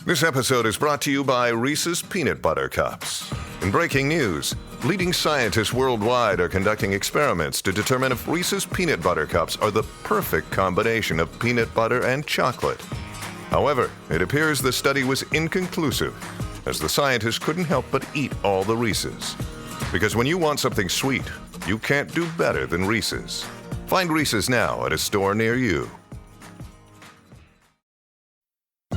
This episode is brought to you by Reese's Peanut Butter Cups. In breaking news, leading scientists worldwide are conducting experiments to determine if Reese's Peanut Butter Cups are the perfect combination of peanut butter and chocolate. However, it appears the study was inconclusive, as the scientists couldn't help but eat all the Reese's. Because when you want something sweet, you can't do better than Reese's. Find Reese's now at a store near you.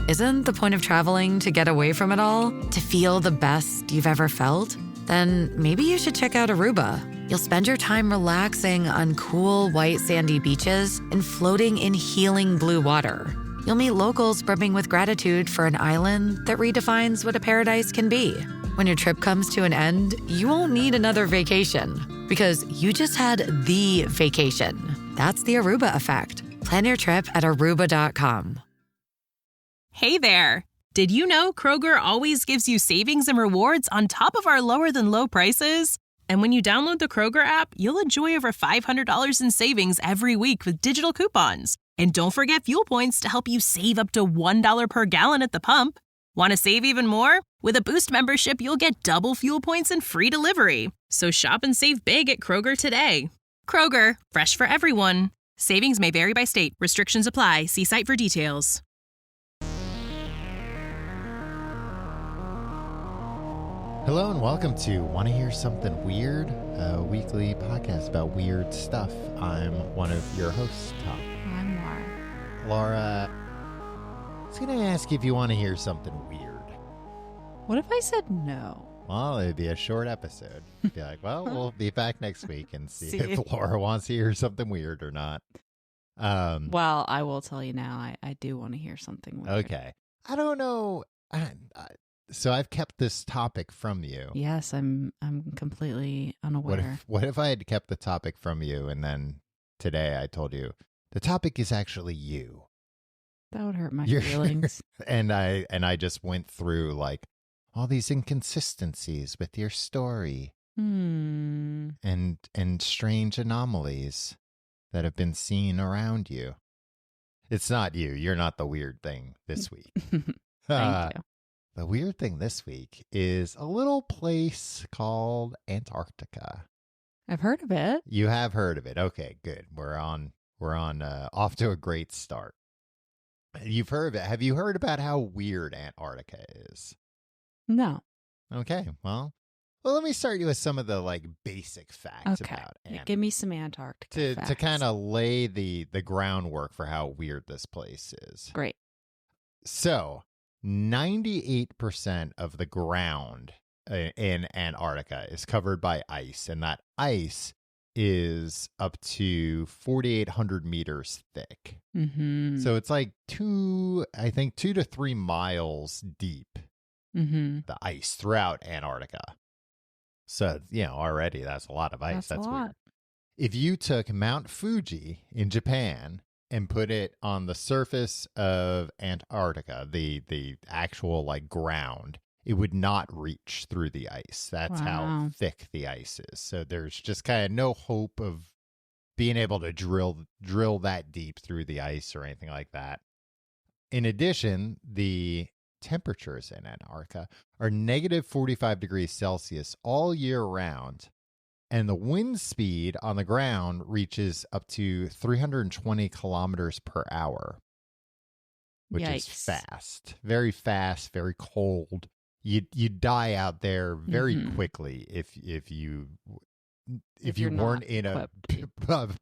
Isn't the point of traveling to get away from it all? To feel the best you've ever felt? Then maybe you should check out Aruba. You'll spend your time relaxing on cool, white, sandy beaches and floating in healing blue water. You'll meet locals brimming with gratitude for an island that redefines what a paradise can be. When your trip comes to an end, you won't need another vacation because you just had the vacation. That's the Aruba effect. Plan your trip at Aruba.com. Hey there! Did you know Kroger always gives you savings and rewards on top of our lower-than-low prices? And when you download the Kroger app, you'll enjoy over $500 in savings every week with digital coupons. And don't forget fuel points to help you save up to $1 per gallon at the pump. Want to save even more? With a Boost membership, you'll get double fuel points and free delivery. So shop and save big at Kroger today. Kroger, fresh for everyone. Savings may vary by state. Restrictions apply. See site for details. Hello and welcome to Want to Hear Something Weird, a weekly podcast about weird stuff. I'm one of your hosts, Tom. I'm Laura. Laura, I was going to ask you if you want to hear something weird. What if I said no? Well, it'd be a short episode. Be like, well, we'll be back next week and see if Laura wants to hear something weird or not. Well, I will tell you now, I do want to hear something weird. Okay. I don't know. So I've kept this topic from you. Yes, I'm completely unaware. What if I had kept the topic from you and then today I told you the topic is actually you? That would hurt my feelings. and I just went through like all these inconsistencies with your story. And strange anomalies that have been seen around you. It's not you. You're not the weird thing this week. Thank you. The weird thing this week is a little place called Antarctica. I've heard of it. You have heard of it. Okay, good. We're on off to a great start. You've heard of it. Have you heard about how weird Antarctica is? No. Okay. Well, let me start you with some of the like basic facts about Antarctica. Give me some Antarctica facts. To kind of lay the groundwork for how weird this place is. Great. So, 98% of the ground in Antarctica is covered by ice, and that ice is up to 4,800 meters thick. Mm-hmm. So it's like 2 to 3 miles deep, the ice throughout Antarctica. So, already that's a lot of ice. That's a lot. weird. If you took Mount Fuji in Japan and put it on the surface of Antarctica, the actual like ground, it would not reach through the ice. That's how thick the ice is. So there's just kind of no hope of being able to drill that deep through the ice or anything like that. In addition, the temperatures in Antarctica are negative 45 degrees Celsius all year round. And the wind speed on the ground reaches up to 320 kilometers per hour, which is fast, very, very cold. You die out there very quickly if you weren't in a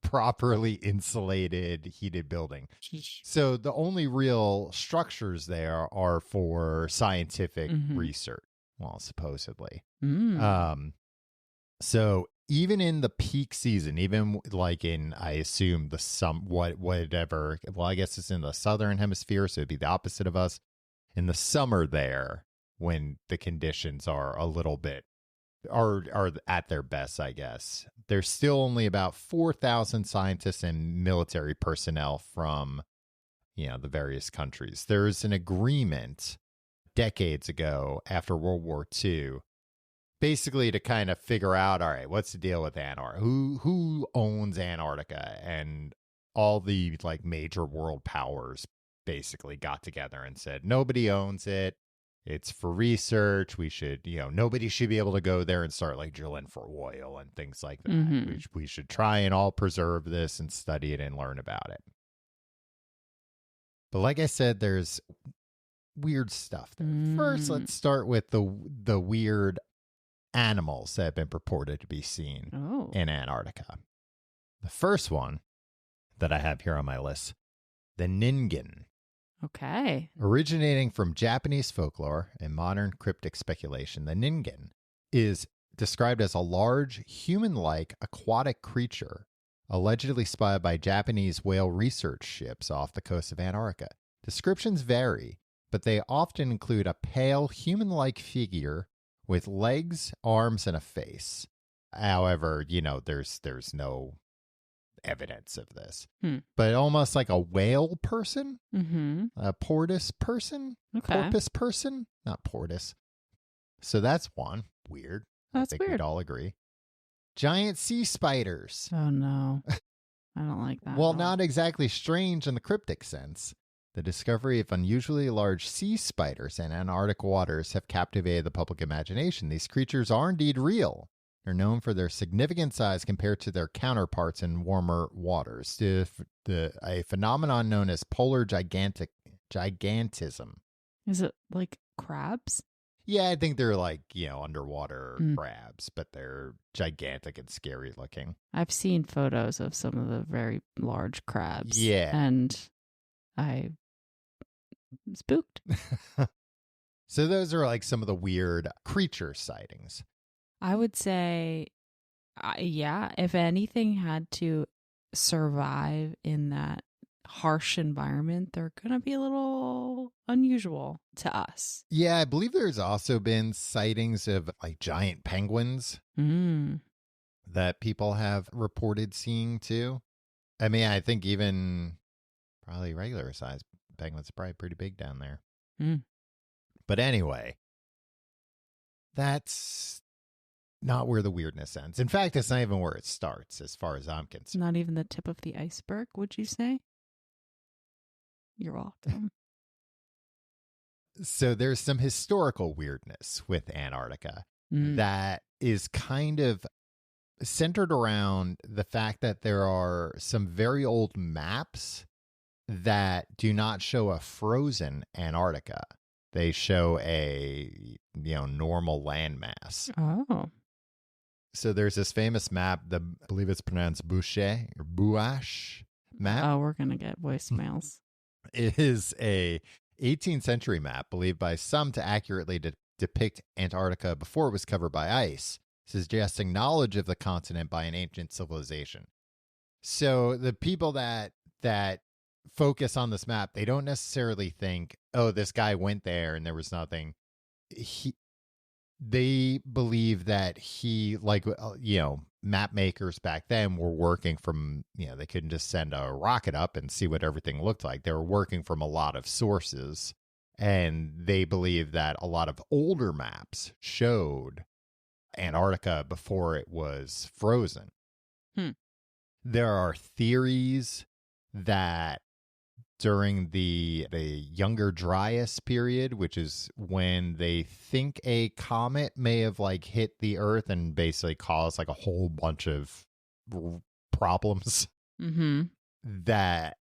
properly insulated, heated building. So the only real structures there are for scientific research. Well, supposedly. So even in the peak season, even like in, I assume whatever, well, I guess it's in the southern hemisphere, so it'd be the opposite of us. In the summer there, when the conditions are a little bit, are at their best, I guess, there's still only about 4,000 scientists and military personnel from, the various countries. There's an agreement decades ago after World War II, basically to kind of figure out, all right, what's the deal with Antarctica? Who owns Antarctica? And all the like major world powers basically got together and said, nobody owns it. It's for research. We should, nobody should be able to go there and start like drilling for oil and things like that. Mm-hmm. We should try and all preserve this and study it and learn about it. But like I said, there's weird stuff there. First, let's start with the weird animals that have been purported to be seen in Antarctica. The first one that I have here on my list, the ningen. Okay. Originating from Japanese folklore and modern cryptic speculation, the ningen is described as a large, human-like aquatic creature allegedly spotted by Japanese whale research ships off the coast of Antarctica. Descriptions vary, but they often include a pale, human-like figure with legs, arms, and a face. However, there's no evidence of this. But almost like a whale person, a porpoise person, porpoise person, not porpoise. So that's one. Weird. That's I think weird. we'd all agree. Giant sea spiders. Oh, no. I don't like that. Well, not exactly strange in the cryptic sense. The discovery of unusually large sea spiders in Antarctic waters have captivated the public imagination. These creatures are indeed real. They're known for their significant size compared to their counterparts in warmer waters. A phenomenon known as polar gigantism. Is it like crabs? Yeah, I think they're like, underwater crabs, but they're gigantic and scary looking. I've seen photos of some of the very large crabs. Yeah. And I spooked. So those are like some of the weird creature sightings. I would say, if anything had to survive in that harsh environment, they're going to be a little unusual to us. Yeah, I believe there's also been sightings of like giant penguins that people have reported seeing too. I mean, I think even probably regular size penguins are probably pretty big down there. But anyway, that's not where the weirdness ends. In fact, it's not even where it starts, as far as I'm concerned. Not even the tip of the iceberg, would you say? You're welcome. So there's some historical weirdness with Antarctica that is kind of centered around the fact that there are some very old maps that do not show a frozen Antarctica. They show a, normal landmass. Oh. So there's this famous map, I believe it's pronounced Boucher or Bouache map. Oh, we're going to get voicemails. It is a 18th century map believed by some to accurately depict Antarctica before it was covered by ice, suggesting knowledge of the continent by an ancient civilization. So the people that focus on this map, they don't necessarily think, oh, this guy went there and there was nothing. They believe that map makers back then were working from, they couldn't just send a rocket up and see what everything looked like. They were working from a lot of sources, and they believe that a lot of older maps showed Antarctica before it was frozen. There are theories that during the Younger Dryas period, which is when they think a comet may have like hit the Earth and basically caused like a whole bunch of problems, that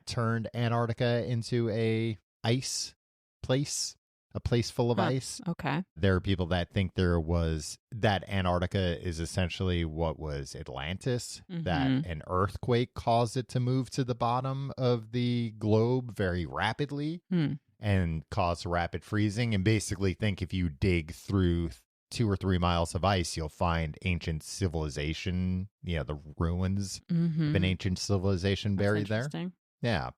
turned Antarctica into a ice place, a place full of ice. Okay. There are people that think that Antarctica is essentially what was Atlantis, that an earthquake caused it to move to the bottom of the globe very rapidly and cause rapid freezing. And basically think if you dig through 2 or 3 miles of ice, you'll find ancient civilization, the ruins of an ancient civilization buried there. Yeah.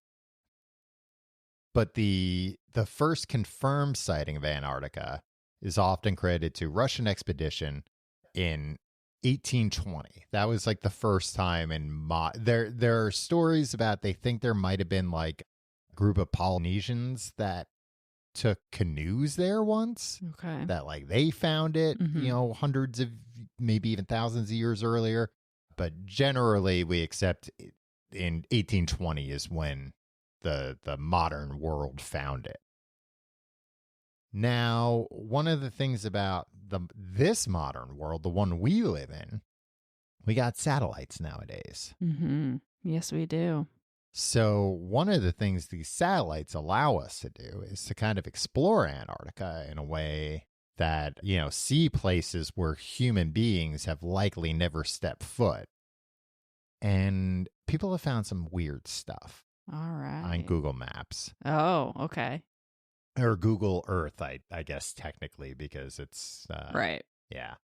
But the first confirmed sighting of Antarctica is often credited to Russian expedition in 1820. That was like the first time there are stories about they think there might have been like a group of Polynesians that took canoes there once. Okay. That like they found it, hundreds of maybe even thousands of years earlier. But generally we accept in 1820 is when the modern world found it. Now, one of the things about this modern world, the one we live in, we got satellites nowadays. Mm-hmm. Yes, we do. So one of the things these satellites allow us to do is to kind of explore Antarctica in a way that, see places where human beings have likely never stepped foot. And people have found some weird stuff All right. on Google Maps. Oh, okay. Or Google Earth, I guess, technically, because it's... Right. Yeah.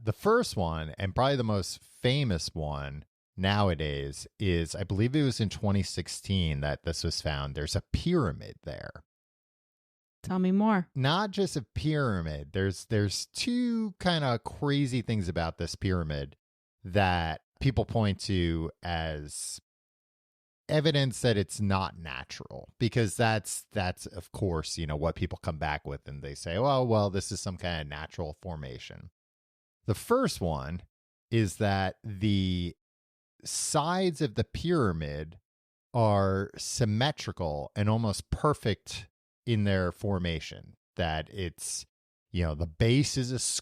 The first one, and probably the most famous one nowadays, is, I believe it was in 2016 that this was found. There's a pyramid there. Tell me more. Not just a pyramid. There's two kind of crazy things about this pyramid that people point to as evidence that it's not natural, because that's of course, what people come back with, and they say, well, this is some kind of natural formation. The first one is that the sides of the pyramid are symmetrical and almost perfect in their formation. That it's, the base is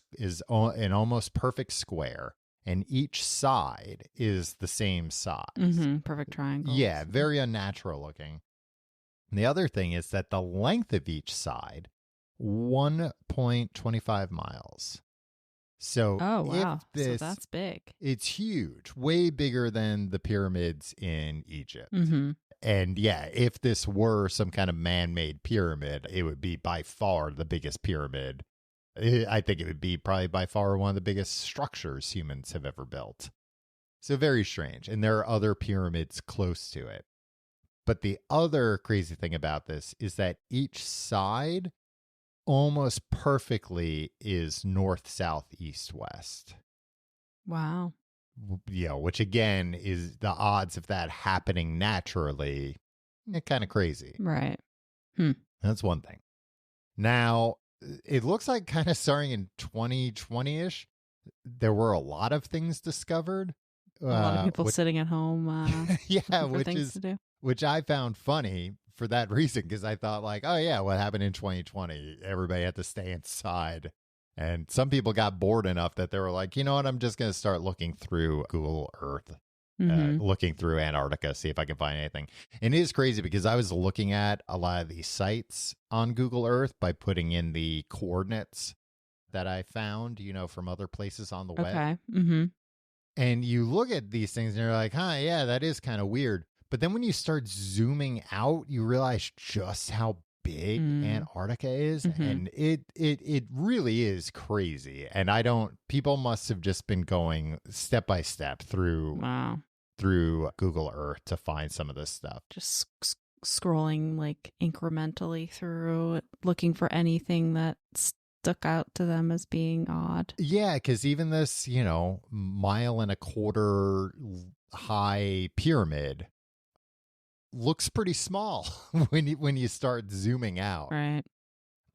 an almost perfect square, and each side is the same size. Mm-hmm. Perfect triangle. Yeah, very unnatural looking. And the other thing is that the length of each side, 1.25 miles. So oh, wow. So that's big. It's huge, way bigger than the pyramids in Egypt. Mm-hmm. And yeah, if this were some kind of man-made pyramid, it would be by far the biggest pyramid. I think it would be probably by far one of the biggest structures humans have ever built. So very strange. And there are other pyramids close to it. But the other crazy thing about this is that each side almost perfectly is north, south, east, west. Wow. Which again is the odds of that happening naturally, kind of crazy. Right. That's one thing. Now, it looks like kind of starting in 2020-ish, there were a lot of things discovered. A lot of people sitting at home. Yeah, for things to do. Which I found funny for that reason, because I thought like, oh yeah, what happened in 2020? Everybody had to stay inside. And some people got bored enough that they were like, you know what, I'm just going to start looking through Google Earth, looking through Antarctica, see if I can find anything. And it is crazy because I was looking at a lot of these sites on Google Earth by putting in the coordinates that I found, from other places on the web. Okay. Mm-hmm. And you look at these things and you're like, yeah, that is kind of weird. But then when you start zooming out, you realize just how big Antarctica is. Mm-hmm. And it really is crazy. And people must have just been going step by step through Google Earth to find some of this stuff. Just scrolling like incrementally through, looking for anything that stuck out to them as being odd. Yeah, because even this, 1.25 mile high pyramid looks pretty small when you start zooming out. Right.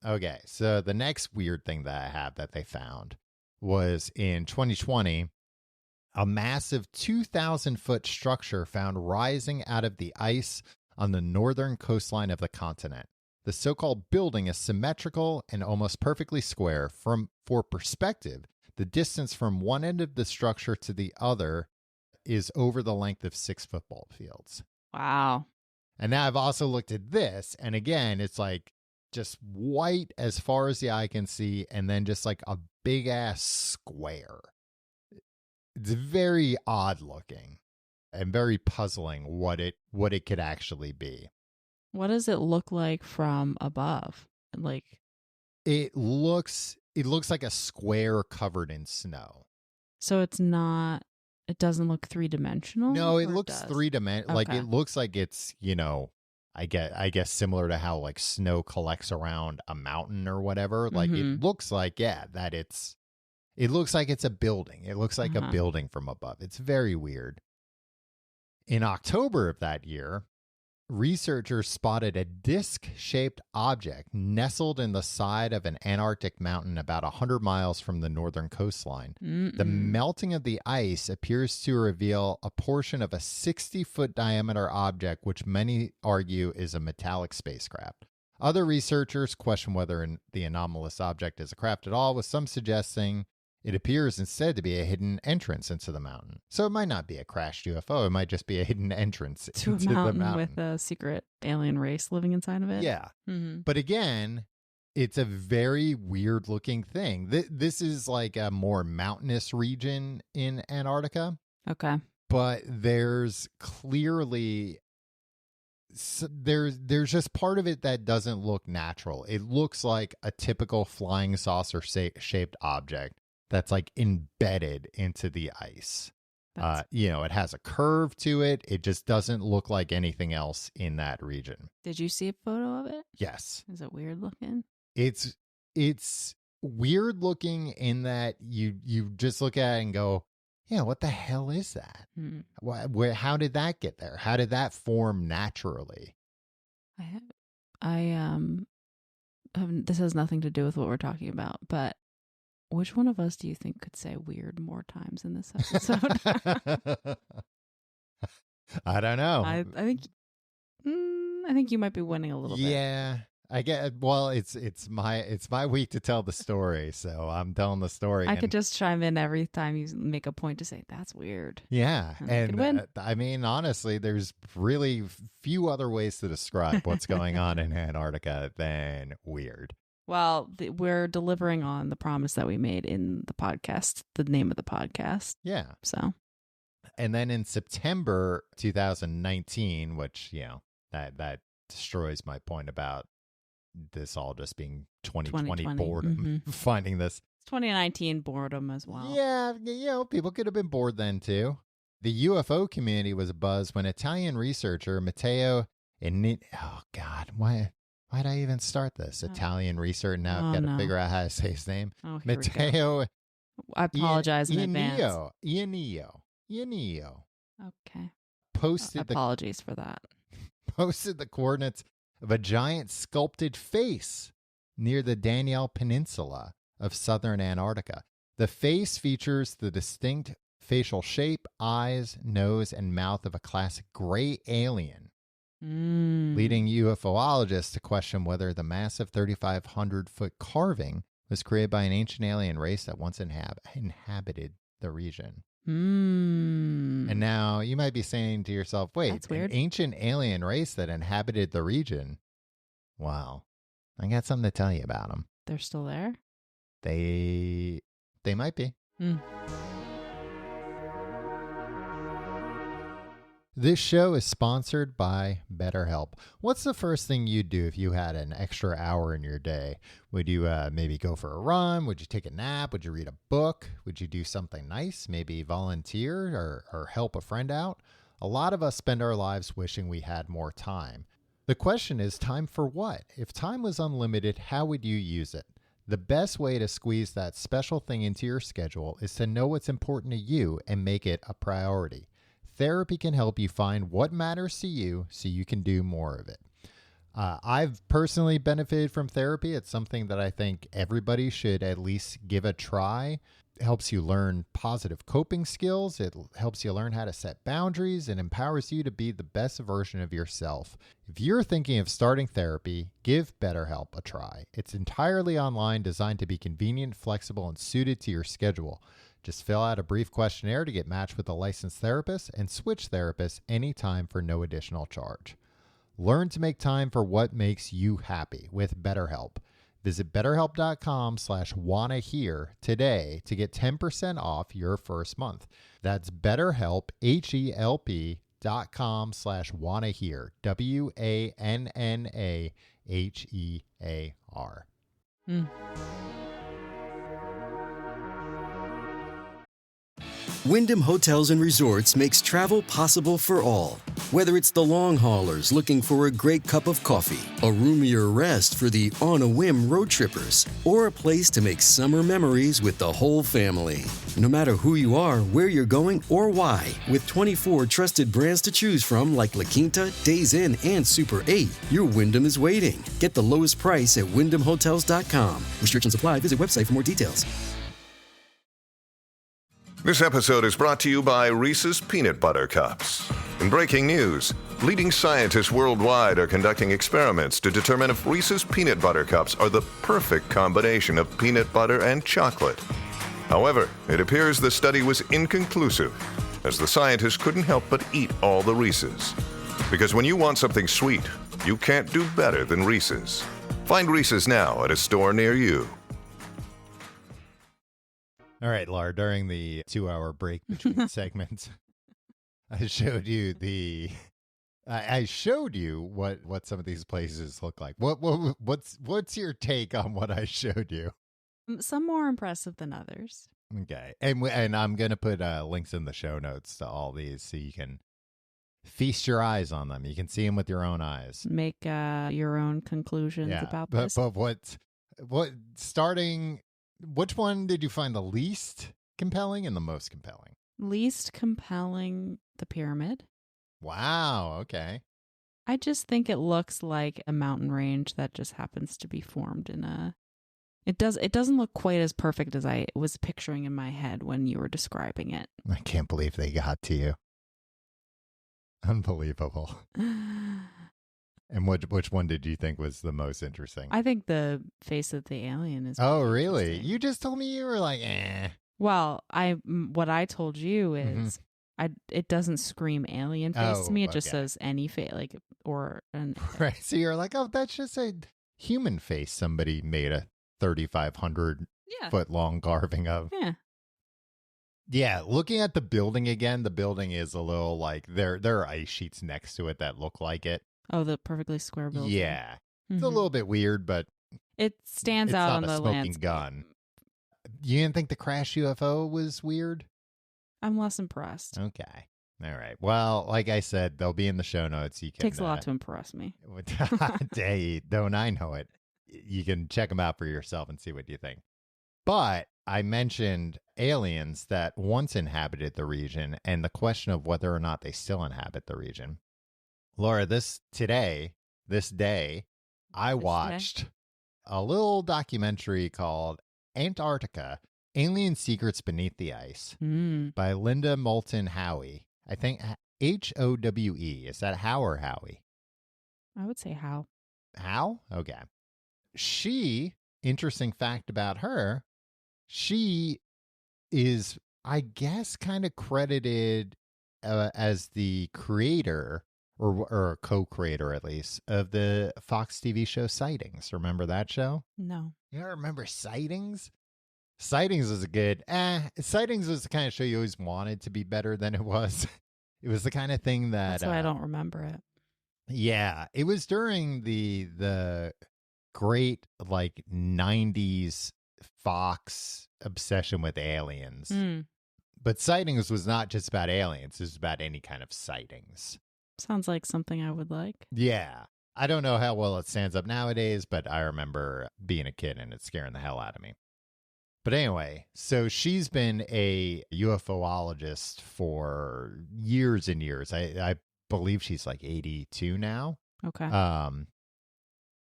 Okay, so the next weird thing that I have that they found was in 2020, a massive 2,000-foot structure found rising out of the ice on the northern coastline of the continent. The so-called building is symmetrical and almost perfectly square. For perspective, the distance from one end of the structure to the other is over the length of 6 football fields. Wow. And now I've also looked at this, and again, it's like just white as far as the eye can see, and then just like a big ass square. It's very odd looking and very puzzling what it could actually be. What does it look like from above? Like, it looks like a square covered in snow. so it's not. It doesn't look 3-dimensional? No, it or looks does? 3-dimensional. Like Okay. it looks like it's, I guess similar to how like snow collects around a mountain or whatever. Like it looks like, that it looks like it's a building. It looks like a building from above. It's very weird. In October of that year, researchers spotted a disc-shaped object nestled in the side of an Antarctic mountain about 100 miles from the northern coastline. The melting of the ice appears to reveal a portion of a 60-foot diameter object, which many argue is a metallic spacecraft. Other researchers question whether the anomalous object is a craft at all, with some suggesting it appears instead to be a hidden entrance into the mountain. So it might not be a crashed UFO. It might just be a hidden entrance to into a mountain, the mountain with a secret alien race living inside of it. Yeah. Mm-hmm. But again, it's a very weird looking thing. This is like a more mountainous region in Antarctica. Okay. But there's clearly... there's just part of it that doesn't look natural. It looks like a typical flying saucer shaped object that's like embedded into the ice. It has a curve to it. It just doesn't look like anything else in that region. Did you see a photo of it? Yes. Is it weird looking? It's weird looking in that you just look at it and go, yeah, what the hell is that? How did that get there? How did that form naturally? This has nothing to do with what we're talking about, but which one of us do you think could say weird more times in this episode? I don't know. I think you might be winning a little bit. Yeah. I get. Well, it's my week to tell the story, so I'm telling the story. I could just chime in every time you make a point to say that's weird. Yeah, and I mean, honestly, there's really few other ways to describe what's going on in Antarctica than weird. Well, we're delivering on the promise that we made in the podcast, the name of the podcast. Yeah. So, and then in September 2019, which that destroys my point about this all just being 2020 boredom, finding this. It's 2019 boredom as well. Yeah, people could have been bored then too. The UFO community was abuzz when Italian researcher Matteo oh God, why'd I even start this? Italian researcher, now I've got to figure out how to say his name. Matteo. I apologize in advance. Ianio. Okay. Apologies for that. Posted the coordinates of a giant sculpted face near the Danielle Peninsula of southern Antarctica. The face features the distinct facial shape, eyes, nose, and mouth of a classic gray alien, leading UFOologists to question whether the massive 3,500-foot carving was created by an ancient alien race that once inhabited the region. And now you might be saying to yourself, wait, an ancient alien race that inhabited the region? Wow. I got something to tell you about them. They're still there? They might be. This show is sponsored by BetterHelp. What's the first thing you'd do if you had an extra hour in your day? Would you maybe go for a run? Would you take a nap? Would you read a book? Would you do something nice? Maybe volunteer or help a friend out? A lot of us spend our lives wishing we had more time. The question is, time for what? If time was unlimited, how would you use it? The best way to squeeze that special thing into your schedule is to know what's important to you and make it a priority. Therapy can help you find what matters to you so you can do more of it. I've personally benefited from therapy. It's something that I think everybody should at least give a try. It helps you learn positive coping skills. It helps you learn how to set boundaries and empowers you to be the best version of yourself. If you're thinking of starting therapy, give BetterHelp a try. It's entirely online, designed to be convenient, flexible, and suited to your schedule. Just fill out a brief questionnaire to get matched with a licensed therapist and switch therapists anytime for no additional charge. Learn to make time for what makes you happy with BetterHelp. Visit BetterHelp.com/wannahear today to get 10% off your first month. That's BetterHelp, HELP.com/wannahear, WANNAHEAR. Wyndham Hotels and Resorts makes travel possible for all. Whether it's the long haulers looking for a great cup of coffee, a roomier rest for the on-a-whim road trippers, or a place to make summer memories with the whole family. No matter who you are, where you're going, or why, with 24 trusted brands to choose from like La Quinta, Days Inn, and Super 8, your Wyndham is waiting. Get the lowest price at WyndhamHotels.com. Restrictions apply. Visit website for more details. This episode is brought to you by Reese's Peanut Butter Cups. In breaking news, leading scientists worldwide are conducting experiments to determine if Reese's Peanut Butter Cups are the perfect combination of peanut butter and chocolate. However, it appears the study was inconclusive, as the scientists couldn't help but eat all the Reese's. Because when you want something sweet, you can't do better than Reese's. Find Reese's now at a store near you. All right, Laura, during the 2-hour break between segments, I showed you what some of these places look like. What's your take on what I showed you? Some more impressive than others. Okay, and I'm gonna put links in the show notes to all these so you can feast your eyes on them. You can see them with your own eyes. Make your own conclusions about this. But which one did you find the least compelling and the most compelling? Least compelling, the pyramid. Wow, okay. I just think it looks like a mountain range that just happens to be formed in a... It doesn't look quite as perfect as I was picturing in my head when you were describing it. I can't believe they got to you. Unbelievable. And which one did you think was the most interesting? I think the face of the alien is... Oh, really? You just told me you were like, eh. Well, what I told you is it doesn't scream alien face to me. It just says any face, right. So you're like, oh, that's just a human face somebody made a 3,500 foot long carving of. Yeah. Yeah, looking at the building again, the building is a little like there are ice sheets next to it that look like it. Oh, the perfectly square building. Yeah. It's a little bit weird, but it stands out on the smoking landscape. gun. You didn't think the crash UFO was weird? I'm less impressed. Okay. All right. Well, like I said, they'll be in the show notes. You can, takes a lot to impress me. Hey, don't I know it? You can check them out for yourself and see what you think. But I mentioned aliens that once inhabited the region and the question of whether or not they still inhabit the region. Laura, this day, I watched a little documentary called Antarctica, Alien Secrets Beneath the Ice by Linda Moulton Howe. I think Howe. Is that Howe or Howie? I would say Howe. Howe? Okay. Interesting fact about her, she is, I guess, kind of credited as the creator or co-creator, at least, of the Fox TV show Sightings. Remember that show? No. You don't remember Sightings? Sightings was Sightings was the kind of show you always wanted to be better than it was. It was the kind of thing that... That's why I don't remember it. Yeah. It was during the great, 90s Fox obsession with aliens. But Sightings was not just about aliens. It was about any kind of sightings. Sounds like something I would like. Yeah. I don't know how well it stands up nowadays, but I remember being a kid and it scaring the hell out of me. But anyway, so she's been a UFOologist for years and years. I believe she's 82 now. Okay.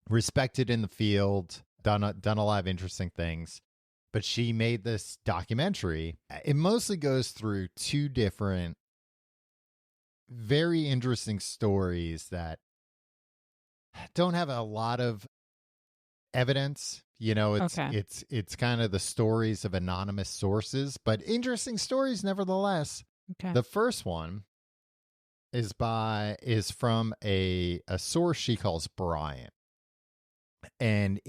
Respected in the field, done a lot of interesting things. But she made this documentary. It mostly goes through two different very interesting stories that don't have a lot of evidence. It's kind of the stories of anonymous sources, but interesting stories nevertheless. Okay. The first one is from a source she calls Bryant. And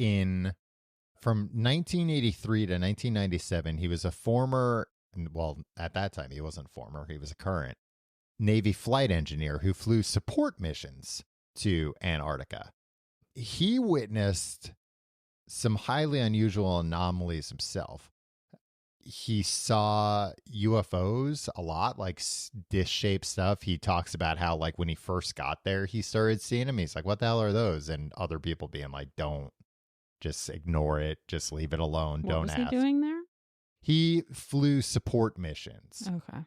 from 1983 to 1997, he was a former, well, at that time he wasn't former, he was a current Navy flight engineer who flew support missions to Antarctica. He witnessed some highly unusual anomalies himself. he saw UFOs a lot, like dish-shaped stuff. He talks about how, like, when he first got there, he started seeing them. He's like, what the hell are those? And other people being like, don't, just ignore it. Just leave it alone. What Don't was ask. he doing there? He flew support missions. Okay.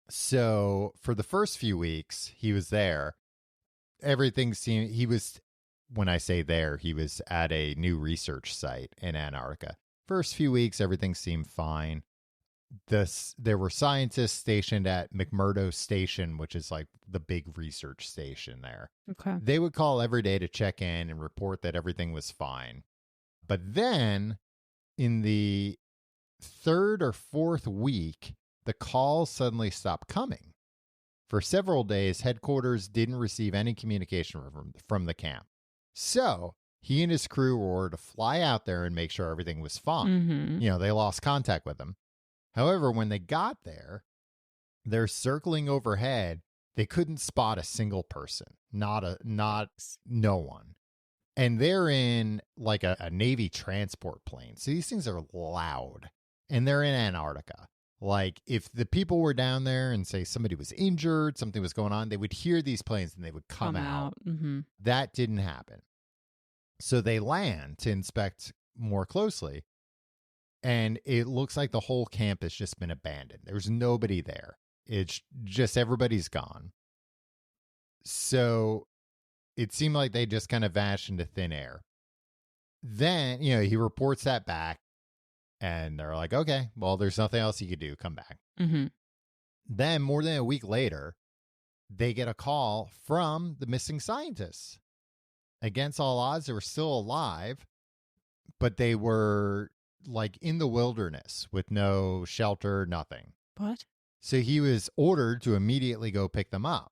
So for the first few weeks he was there, everything seemed, when I say there, he was at a new research site in Antarctica. First few weeks, everything seemed fine. There were scientists stationed at McMurdo Station, which is like the big research station there. Okay. They would call every day to check in and report that everything was fine. But then in the third or fourth week, the calls suddenly stopped coming. For several days, headquarters didn't receive any communication from the camp. So he and his crew were ordered to fly out there and make sure everything was fine. Mm-hmm. They lost contact with him. However, when they got there, they're circling overhead. They couldn't spot a single person, no one. And they're in like a Navy transport plane. So these things are loud, and they're in Antarctica. Like, if the people were down there and say somebody was injured, something was going on, they would hear these planes and they would come out. Mm-hmm. That didn't happen. So they land to inspect more closely, and it looks like the whole camp has just been abandoned. There's nobody there. It's just everybody's gone. So it seemed like they just kind of vanished into thin air. Then, he reports that back. And they're like, okay, well, there's nothing else you could do. Come back. Mm-hmm. Then more than a week later, they get a call from the missing scientists. Against all odds, they were still alive, but they were like in the wilderness with no shelter, nothing. What? So he was ordered to immediately go pick them up.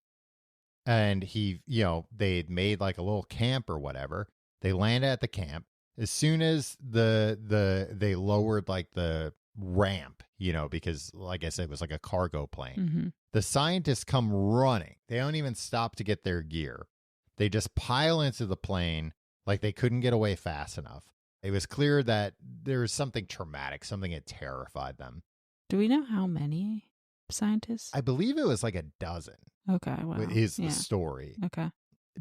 And they had made like a little camp or whatever. They landed at the camp. As soon as they lowered like the ramp, because like I said, it was like a cargo plane. Mm-hmm. The scientists come running. They don't even stop to get their gear. They just pile into the plane like they couldn't get away fast enough. It was clear that there was something traumatic, something that terrified them. Do we know how many scientists? I believe it was like a dozen. Okay, wow. Is the story. Okay.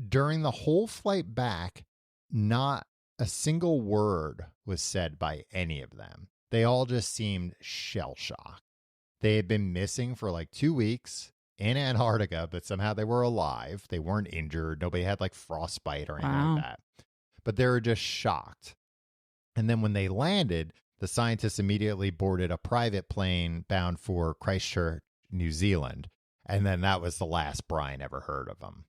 During the whole flight back, not a single word was said by any of them. They all just seemed shell-shocked. They had been missing for like 2 weeks in Antarctica, but somehow they were alive. They weren't injured. Nobody had like frostbite or anything like that. But they were just shocked. And then when they landed, the scientists immediately boarded a private plane bound for Christchurch, New Zealand. And then that was the last Brian ever heard of them.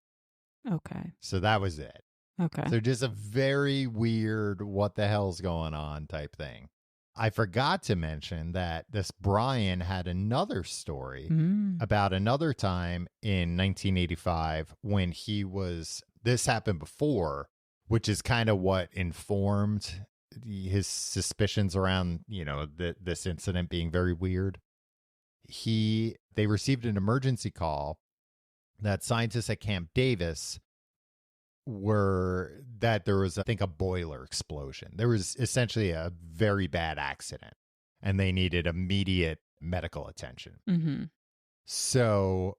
Okay. So that was it. Okay. So just a very weird, what the hell's going on type thing. I forgot to mention that this Brian had another story about another time in 1985 when this happened before, which is kind of what informed his suspicions around, this incident being very weird. They received an emergency call that scientists at Camp Davis that there was, I think, a boiler explosion. There was essentially a very bad accident, and they needed immediate medical attention. Mm-hmm. So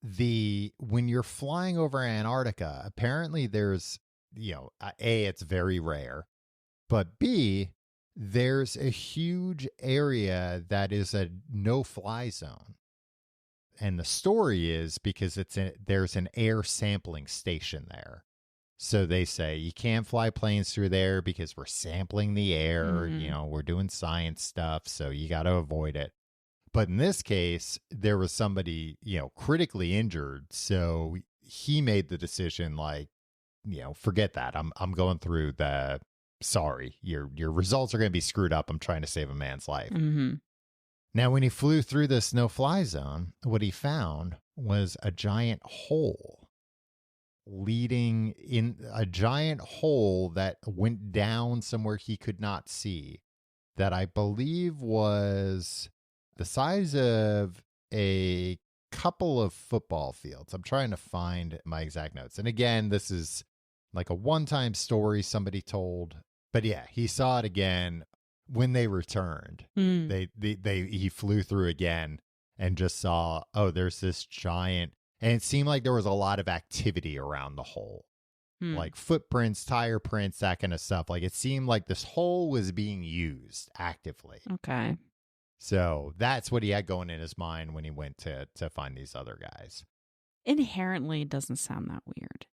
when you're flying over Antarctica, apparently there's, A, it's very rare, but B, there's a huge area that is a no-fly zone. And the story is because there's an air sampling station there. So they say you can't fly planes through there because we're sampling the air, we're doing science stuff, so you got to avoid it. But in this case, there was somebody, critically injured, so he made the decision like, forget that. I'm going through sorry, your results are going to be screwed up. I'm trying to save a man's life. Mm-hmm. Now, when he flew through this no-fly zone, what he found was a giant hole that went down somewhere he could not see, that I believe was the size of a couple of football fields. I'm trying to find my exact notes. And again, this is like a one-time story somebody told. But yeah, he saw it again when they returned, he flew through again and just saw, oh, there's this giant, and it seemed like there was a lot of activity around the hole. Like footprints, tire prints, that kind of stuff. Like it seemed like this hole was being used actively. Okay. So that's what he had going in his mind when he went to find these other guys. Inherently, it doesn't sound that weird.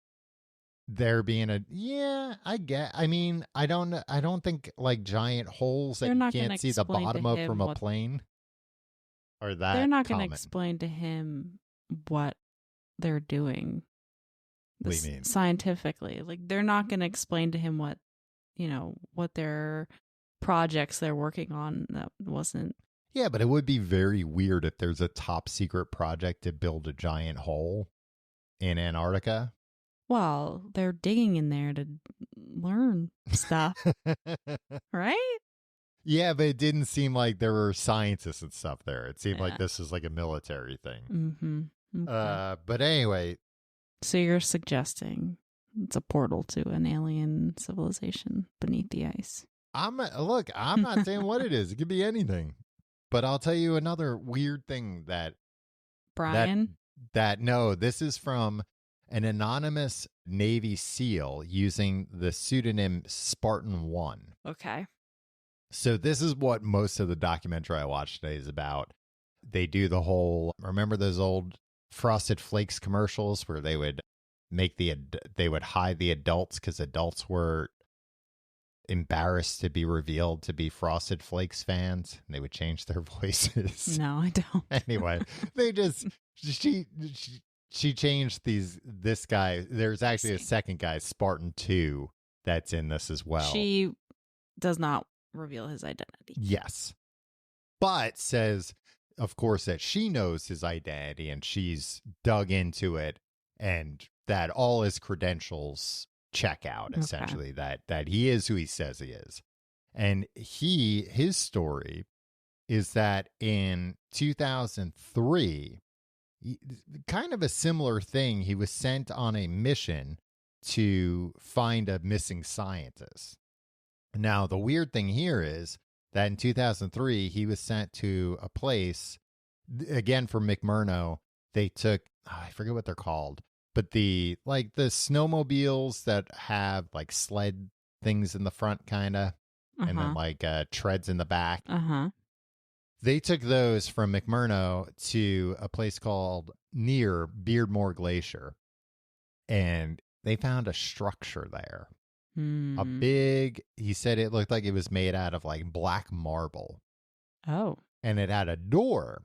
There being I mean, I don't think like giant holes that They're you not can't gonna see the explain bottom to of him from a what- plane. Or that They're not going to common. explain to him what they're doing. What do you mean? Scientifically. Like, they're not going to explain to him what, what their projects they're working on that wasn't. Yeah, but it would be very weird if there's a top secret project to build a giant hole in Antarctica. Well, they're digging in there to learn stuff, right? Yeah, but it didn't seem like there were scientists and stuff there. It seemed like Yeah. this is like a military thing. Mm-hmm. Okay. But anyway, So you're suggesting it's a portal to an alien civilization beneath the ice. I'm not saying what it is. It could be anything. But I'll tell you another weird thing that Brian? no, this is from an anonymous Navy SEAL using the pseudonym Spartan 1. Okay. So this is what most of the documentary I watched today is about. They do the whole, remember those old Frosted Flakes commercials where they would they would hide the adults because adults were embarrassed to be revealed to be Frosted Flakes fans, and they would change their voices. No, I don't. Anyway, they just she changed this guy. There's actually a second guy, Spartan 2, that's in this as well. She does not reveal his identity. Yes. But says, of course, that she knows his identity and she's dug into it and that all his credentials check out, Okay. essentially, that he is who he says he is. And his story is that in 2003, kind of a similar thing, he was sent on a mission to find a missing scientist. Now, the weird thing here is that in 2003, he was sent to a place, again, from McMurdo. They took, I forget what they're called, but the snowmobiles that have like sled things in the front, kind of, and then like treads in the back. Uh-huh. They took those from McMurdo to a place called near Beardmore Glacier, and they found a structure there. A big, he said it looked like it was made out of like black marble. Oh. And it had a door.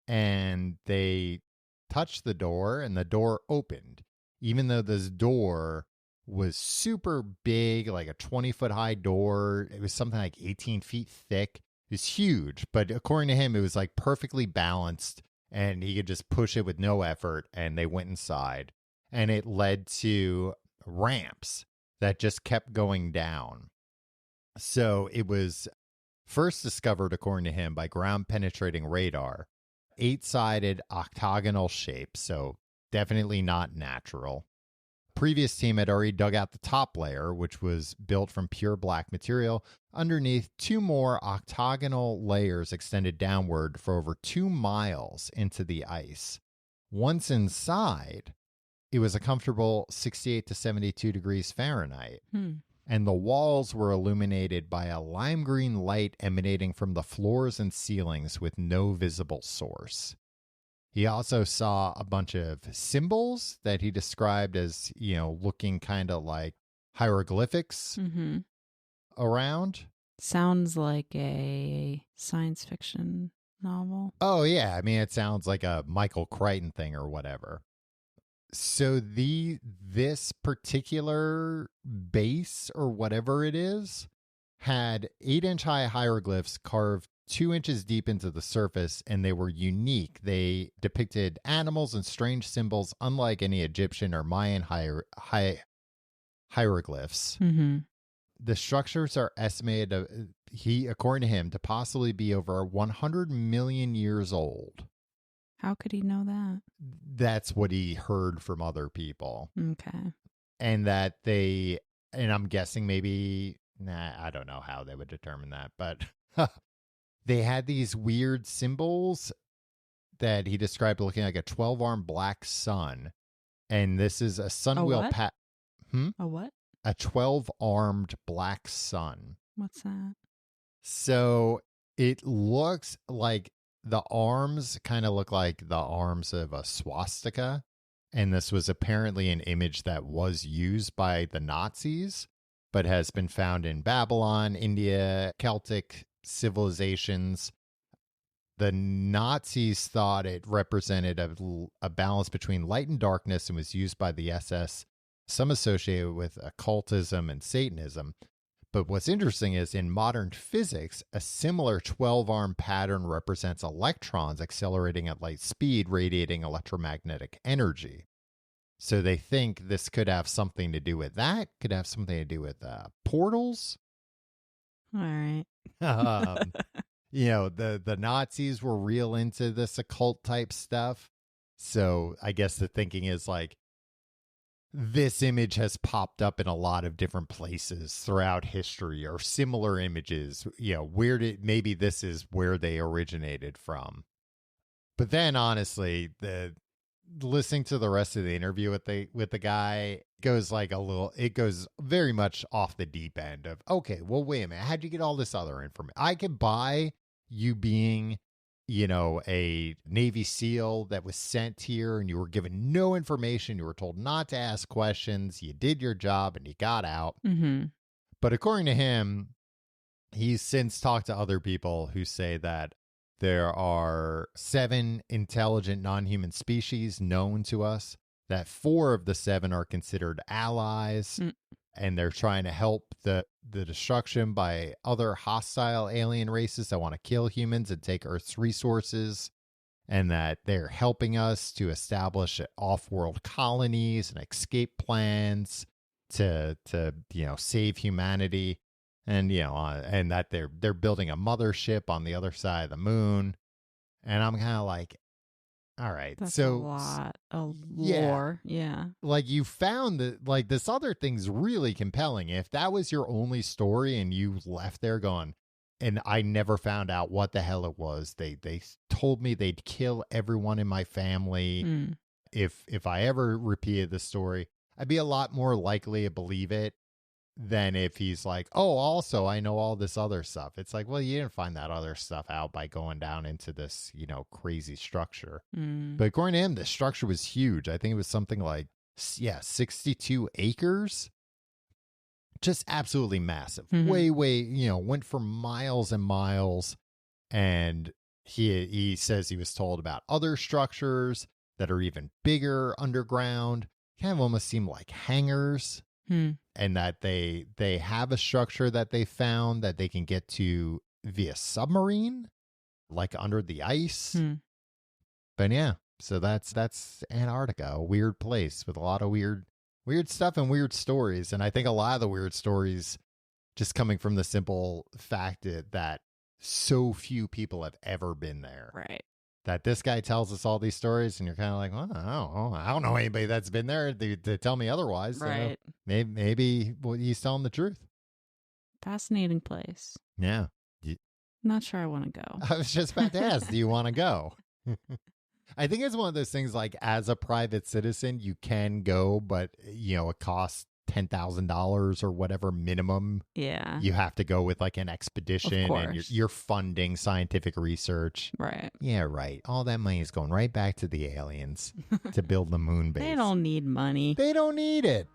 And they touched the door and the door opened. Even though this door was super big, like a 20-foot high door. It was something like 18 feet thick. It was huge. But according to him, it was like perfectly balanced. And he could just push it with no effort. And they went inside. And it led to ramps that just kept going down. So it was first discovered, according to him, by ground-penetrating radar, 8-sided octagonal shape, so definitely not natural. Previous team had already dug out the top layer, which was built from pure black material. Underneath, 2 more octagonal layers extended downward for over 2 miles into the ice. Once inside, it was a comfortable 68 to 72 degrees Fahrenheit. And the walls were illuminated by a lime green light emanating from the floors and ceilings with no visible source. He also saw a bunch of symbols that he described as, looking kind of like hieroglyphics around. Sounds like a science fiction novel. Oh, yeah. I mean, it sounds like a Michael Crichton thing or whatever. So this particular base or whatever it is had 8-inch high hieroglyphs carved 2 inches deep into the surface, and they were unique. They depicted animals and strange symbols unlike any Egyptian or Mayan hieroglyphs. The structures are estimated, according to him, to possibly be over 100 million years old. How could he know that? That's what he heard from other people. Okay. And that and I'm guessing maybe I don't know how they would determine that, but they had these weird symbols that he described looking like a 12-armed black sun. And this is a sunwheel A what? A 12-armed black sun. What's that? So it looks like the arms kind of look like the arms of a swastika. And this was apparently an image that was used by the Nazis, but has been found in Babylon, India, Celtic civilizations. The Nazis thought it represented a balance between light and darkness and was used by the SS, some associated with occultism and Satanism. But what's interesting is in modern physics, a similar 12-arm pattern represents electrons accelerating at light speed, radiating electromagnetic energy. So they think this could have something to do with that, could have something to do with portals. All right. The Nazis were real into this occult type stuff. So I guess the thinking is like, this image has popped up in a lot of different places throughout history, or similar images, maybe this is where they originated from. But then honestly, listening to the rest of the interview with the guy goes it goes very much off the deep end of, okay, well, wait a minute, how'd you get all this other information? I could buy you being, a Navy SEAL that was sent here and you were given no information. You were told not to ask questions. You did your job and you got out. Mm-hmm. But according to him, he's since talked to other people who say that there are 7 intelligent non-human species known to us, that 4 of the 7 are considered allies, and they're trying to help the destruction by other hostile alien races that want to kill humans and take Earth's resources, and that they're helping us to establish off-world colonies and escape plans to save humanity. And, and that they're building a mothership on the other side of the moon. And I'm kind of like, all right. That's so a lot of lore. Yeah. Like, you found that, like, this other thing's really compelling. If that was your only story and you left there going, and I never found out what the hell it was. They told me they'd kill everyone in my family. If I ever repeated the story, I'd be a lot more likely to believe it than if he's like, oh, also, I know all this other stuff. It's like, well, you didn't find that other stuff out by going down into this, crazy structure. But according to him, the structure was huge. I think it was something like, 62 acres. Just absolutely massive. Way, went for miles and miles. And he says he was told about other structures that are even bigger underground. Kind of almost seem like hangars. And that they have a structure that they found that they can get to via submarine, like under the ice. But yeah, so that's Antarctica, a weird place with a lot of weird stuff and weird stories. And I think a lot of the weird stories just coming from the simple fact that so few people have ever been there. Right. That this guy tells us all these stories, and you're kind of like, well, I don't know anybody that's been there to tell me otherwise. Right. So maybe he's telling the truth. Fascinating place. Yeah. Not sure I want to go. I was just about to ask, do you want to go? I think it's one of those things, like, as a private citizen, you can go, but, it costs $10,000 or whatever minimum. Yeah. You have to go with, like, an expedition, and you're funding scientific research. Right. Yeah, right. All that money is going right back to the aliens to build the moon base. They don't need money. They don't need it.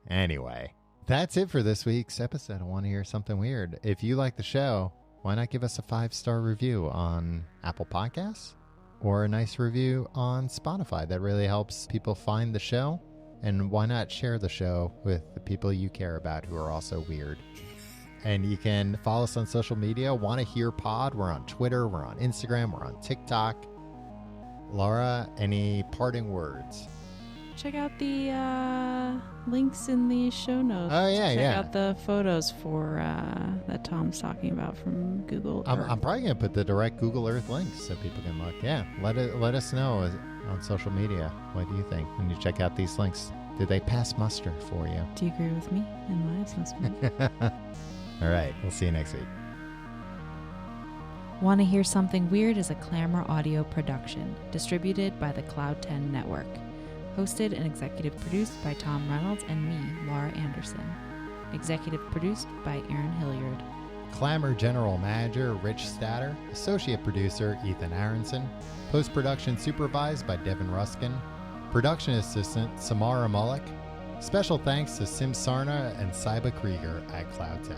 Anyway, that's it for this week's episode. I want to hear something weird. If you like the show, why not give us a 5-star review on Apple Podcasts or a nice review on Spotify? That really helps people find the show. And why not share the show with the people you care about who are also weird? And you can follow us on social media. Want to Hear Pod? We're on Twitter. We're on Instagram. We're on TikTok. Laura, any parting words? Check out the links in the show notes. Oh, yeah, Check out the photos for that Tom's talking about from Google Earth. I'm probably going to put the direct Google Earth links so people can look. Yeah, let us know on social media. What do you think when you check out these links? Did they pass muster for you? Do you agree with me and my That's not smart. All right. We'll see you next week. Want to Hear Something Weird is a Clamor audio production, distributed by the Cloud 10 Network. Hosted and executive produced by Tom Reynolds and me, Laura Anderson. Executive produced by Aaron Hilliard. Clamor General Manager Rich Statter. Associate Producer Ethan Aronson. Post-production supervised by Devin Ruskin. Production assistant Samara Mullick. Special thanks to Sim Sarna and Saiba Krieger at Cloud 10.